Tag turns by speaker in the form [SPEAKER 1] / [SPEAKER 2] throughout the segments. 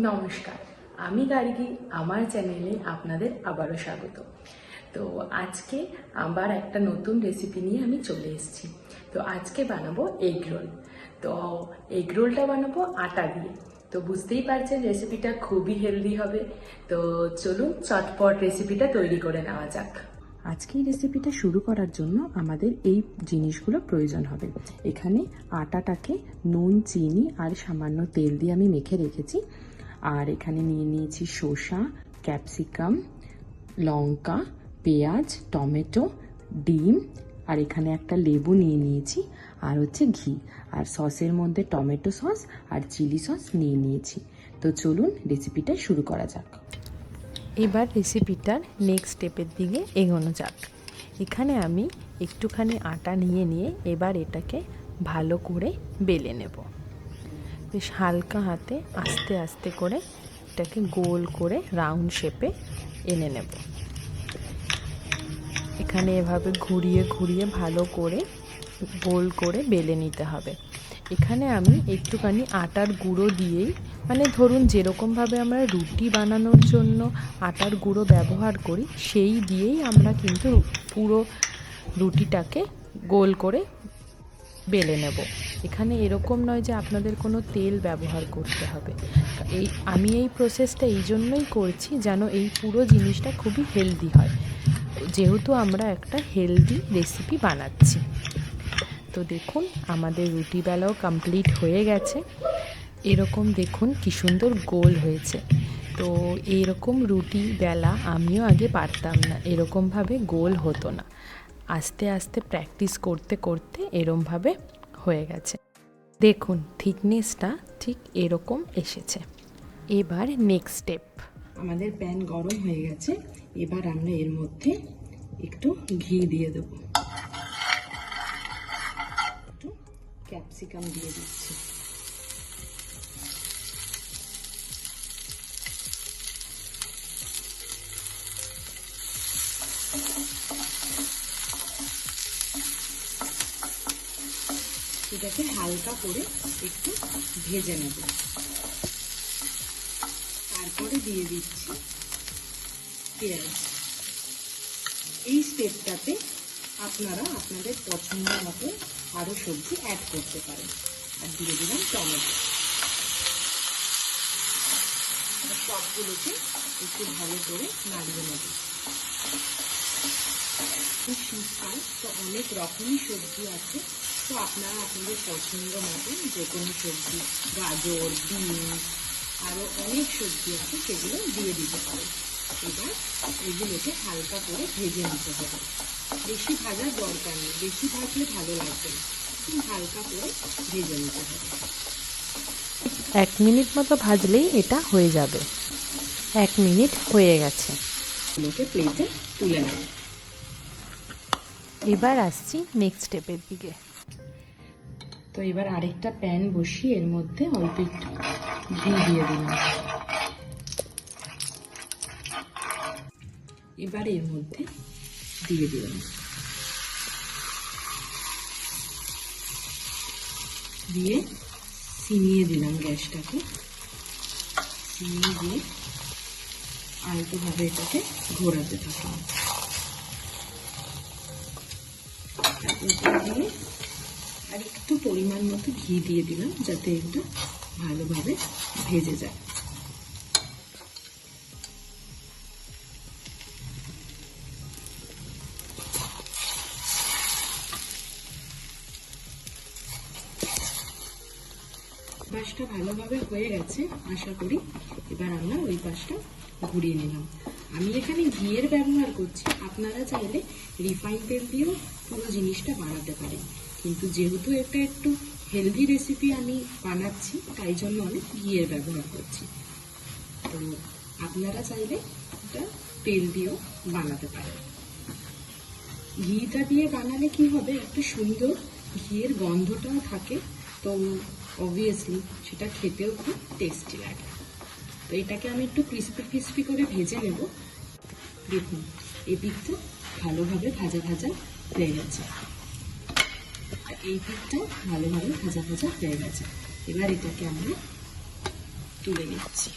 [SPEAKER 1] নমস্কার, আমি গার্গী। আমার চ্যানেলে আপনাদের আবারও স্বাগত। তো আজকে আবার একটা নতুন রেসিপি নিয়ে আমি চলে এসেছি। তো আজকে বানাবো এগ রোল। তো এগ রোলটা বানাবো আটা দিয়ে। তো বুঝতেই পারছেন রেসিপিটা খুবই হেলদি হবে। তো চলুন চটপট রেসিপিটা তৈরি করে নেওয়া যাক। আজকে এই রেসিপিটা শুরু করার জন্য আমাদের এই জিনিসগুলো প্রয়োজন হবে। এখানে আটাটাকে নুন, চিনি আর সামান্য তেল দিয়ে আমি মেখে রেখেছি। আর এখানে নিয়ে নিয়েছি শসা, ক্যাপসিকাম, লঙ্কা, পেঁয়াজ, টমেটো, ডিম, আর এখানে একটা লেবু নিয়ে নিয়েছি, আর হচ্ছে ঘি, আর সসের মধ্যে টমেটো সস আর চিলি সস নিয়ে নিয়েছি। তো চলুন রেসিপিটা শুরু করা যাক।
[SPEAKER 2] এবার রেসিপিটার নেক্সট স্টেপের দিকে এগোনো যাক। এখানে আমি একটুখানি আটা নিয়ে এবার এটাকে ভালো করে বেলে নেব। বেশ হালকা হাতে আস্তে আস্তে করে এটাকে গোল করে রাউন্ড শেপে এনে নেব। এখানে এভাবে ঘুরিয়ে ঘুরিয়ে ভালো করে গোল করে বেলে নিতে হবে। এখানে আমি একটুখানি আটার গুঁড়ো দিয়েই, মানে ধরুন যেরকমভাবে আমরা রুটি বানানোর জন্য আটার গুঁড়ো ব্যবহার করি সেই দিয়েই আমরা কিন্তু পুরো রুটিটাকে গোল করে বেলে নেব। এখানে এরকম নয় যে আপনাদের কোনো তেল ব্যবহার করতে হবে। আমি এই প্রসেসটা এই জন্যই করছি যেন এই পুরো জিনিসটা খুবই হেলদি হয়, যেহেতু আমরা একটা হেলদি রেসিপি বানাচ্ছি। তো দেখুন আমাদের রুটি বেলাও কমপ্লিট হয়ে গেছে। এরকম দেখুন কি সুন্দর গোল হয়েছে। তো এইরকম রুটি বেলা আমিও আগে পারতাম না, এরকমভাবে গোল হতো না। আস্তে আস্তে প্র্যাকটিস করতে করতে এরকমভাবে হয়ে গেছে। দেখুন থিকনেসটা ঠিক এরকম এসেছে। এবার নেক্সট স্টেপ,
[SPEAKER 1] আমাদের প্যান গরম হয়ে গেছে। এবার আমরা এর মধ্যে একটু ঘি দিয়ে দেবো, একটু ক্যাপসিকাম দিয়ে দিচ্ছি। এটাকে হালকা করে একটু ভেজে নেব। তারপরে দিয়ে দিচ্ছি পেঁয়াজ। এই স্টেপটাতে আপনারা আপনাদের পছন্দ মতো আরও সবজি অ্যাড করতে পারেন। আর দিয়ে দিলাম টমেটো। সবগুলোকে একটু ভালো করে নাড়িয়ে নেব। শীতকাল তো অনেক রকমই সবজি আছে, তো আপনারা আপনাদের পছন্দ মতো যে কোনো সবজি, গাজর, বিনস, আরও অনেক সবজি আছে সেগুলো দিয়ে দিতে পারেন। এবার এগুলোকে হালকা করে ভেজে নিতে হবে। বেশি ভাজার দরকার নেই, বেশি ভাজলে ভালো লাগবে না, হালকা করে ভেজে নিতে হবে।
[SPEAKER 2] 1 মিনিট মতো ভাজলেই এটা হয়ে যাবে। 1 মিনিট হয়ে গেছে।
[SPEAKER 1] এগুলোকে প্লেটে তুলে নেব।
[SPEAKER 2] এবার আসছি নেক্সট স্টেপের দিকে।
[SPEAKER 1] তো এবার আরেকটা প্যান বসিয়ে এর মধ্যে অল্প একটু ঘি দিয়ে দিলাম। এবার এর মধ্যে দিয়ে দিলাম, দিয়ে সিমিয়ে দিলাম গ্যাসটাকে। সিমিয়ে দিয়ে আলতোভাবে এটাকে ঘোরাতে থাকলাম। দিয়ে আর একটু পরিমাণ মতো ঘি দিয়ে দিলাম যাতে এটা ভালোভাবে ভেজে যায়। পাশটা ভালোভাবে হয়ে গেছে আশা করি। এবার আমরা ওই পাশটা ঘুরিয়ে নিলাম। আমি এখানে ঘিয়ের ব্যবহার করছি, আপনারা চাইলে রিফাইন তেল দিয়েও পুরো জিনিসটা বানাতে পারেন, কিন্তু যেহেতু এটা একটু হেলদি রেসিপি আমি বানাচ্ছি তাই জন্য আমি ঘিয়ের ব্যবহার করছি। তো আপনারা চাইলে এটা তেল দিয়েও বানাতে পারেন। ঘিটা দিয়ে বানালে কি হবে, একটা সুন্দর ঘিয়ের গন্ধটাও থাকে, তো অবভিয়াসলি সেটা খেতেও খুব টেস্টি লাগে। তো এটাকে আমি একটু ক্রিস্পি ক্রিস্পি করে ভেজে নেব। দেখুন এই পিঠটা ভালোভাবে ভাজা ভাজা হয়ে গেছে, আর এই পিঠটাও ভালোভাবে ভাজা ভাজা হয়ে গেছে। এবার এটাকে আমরা তুলে নিচ্ছি।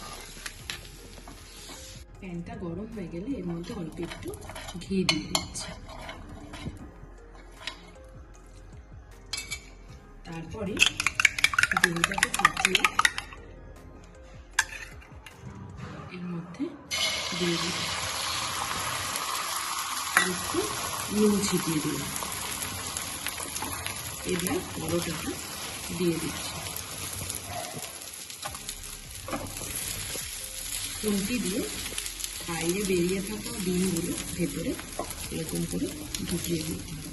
[SPEAKER 1] প্যানটা গরম হয়ে গেলে এর মধ্যে অল্প একটু ঘি দিয়ে দিচ্ছি। তারপরে ডিমটাকে ফাটিয়ে এর মধ্যে দিয়ে দিচ্ছি, একটু নুন ছিটিয়ে দিলাম। এবার পরোটাটা দিয়ে দিচ্ছি, খুন্তি দিয়ে বাইরে বেরিয়ে থাকা ডিমগুলো ভেতরে এরকম করে ঢুকিয়ে দিতে হবে।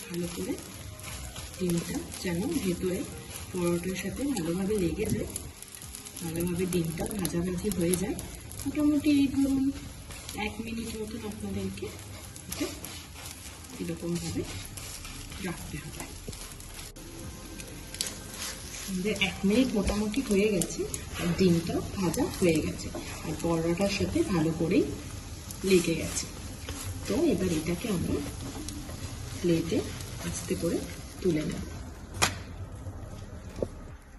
[SPEAKER 1] ভালো করে ডিমটা যেন ভেতরে পরোটার সাথে ভালোভাবে লেগে যায়, ভালোভাবে ডিমটা ভাজাভাজি হয়ে যায়। মোটামুটি এই ধরুন 1 মিনিট মতন আপনাদেরকে এরকমভাবে রাখতে হবে। আমাদের 1 মিনিট মোটামুটি হয়ে গেছে, আর ডিমটা ভাজা হয়ে গেছে, আর পরোটার সাথে ভালো করেই লেগে গেছে। তো এবার এটাকে আমরা প্লেটে আস্তে করে তুলে নেব।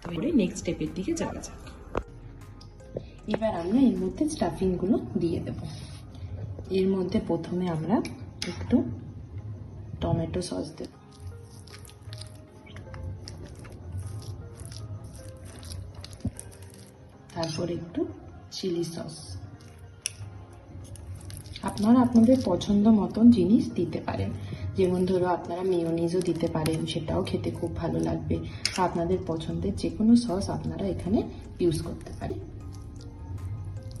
[SPEAKER 1] তারপরে নেক্সট স্টেপের দিকে যাওয়া যাক। এবার আমরা এর মধ্যে স্টাফিংগুলো দিয়ে দেব। এর মধ্যে প্রথমে আমরা একটু টমেটো সস দেব, তারপর একটু চিলি সস। আপনারা আপনাদের পছন্দ মতন জিনিস দিতে পারেন, যেমন ধরো আপনারা মেয়োনিজও দিতে পারেন, সেটাও খেতে খুব ভালো লাগবে। আপনাদের পছন্দের যে কোনো সস আপনারা এখানে ইউজ করতে পারেন।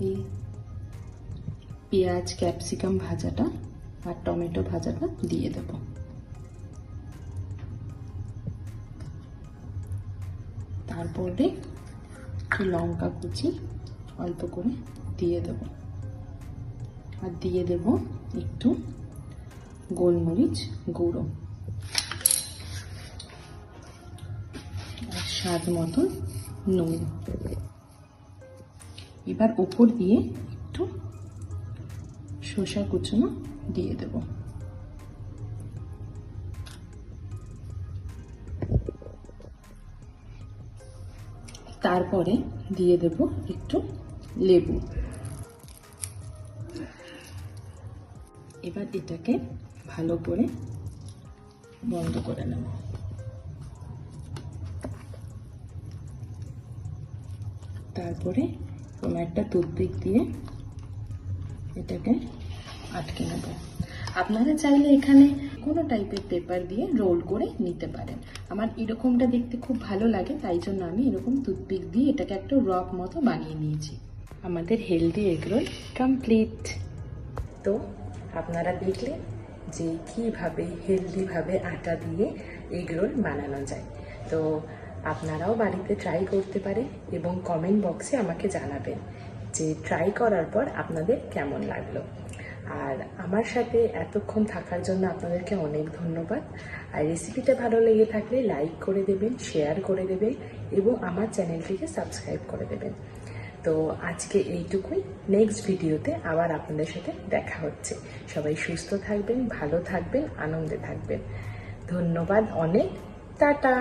[SPEAKER 1] এই পেঁয়াজ ক্যাপসিকাম ভাজাটা আর টমেটো ভাজাটা দিয়ে দেব। তারপরে একটু লঙ্কা কুচি অল্প করে দিয়ে দেব, আর দিয়ে দেব একটু গোলমরিচ গুঁড়ো, আর স্বাদ মতন নুন। এবার উপর দিয়ে একটু শসা কুচনো দিয়ে দেব। তারপরে দিয়ে দেব একটু লেবু। এবার এটাকে ভালো করে বন্ধ করে নেব। তারপরে কোনো একটা টুথপিক দিয়ে এটাকে আটকে নেব। আপনারা চাইলে এখানে কোনো টাইপের পেপার দিয়ে রোল করে নিতে পারেন। আমার এরকমটা দেখতে খুব ভালো লাগে, তাই জন্য আমি এরকম টুথপিক দিয়ে এটাকে একটা রক মতো বানিয়ে নিয়েছি। আমাদের হেলদি এগরোল কমপ্লিট। তো আপনারা দেখলেন যে কীভাবে হেলদিভাবে আটা দিয়ে এগরোল বানানো যায়। তো আপনারাও বাড়িতে ট্রাই করতে পারেন এবং কমেন্ট বক্সে আমাকে জানাবেন যে ট্রাই করার পর আপনাদের কেমন লাগলো। আর আমার সাথে এতক্ষণ থাকার জন্য আপনাদেরকে অনেক ধন্যবাদ। আর রেসিপিটা ভালো লেগে থাকলে লাইক করে দেবেন, শেয়ার করে দেবেন এবং আমার চ্যানেলটিকে সাবস্ক্রাইব করে দেবেন। তো আজকে এইটুকুই। নেক্সট ভিডিওতে আবার আপনাদের সাথে দেখা হচ্ছে। সবাই সুস্থ থাকবেন, ভালো থাকবেন, আনন্দে থাকবেন। ধন্যবাদ অনেক। টাটা।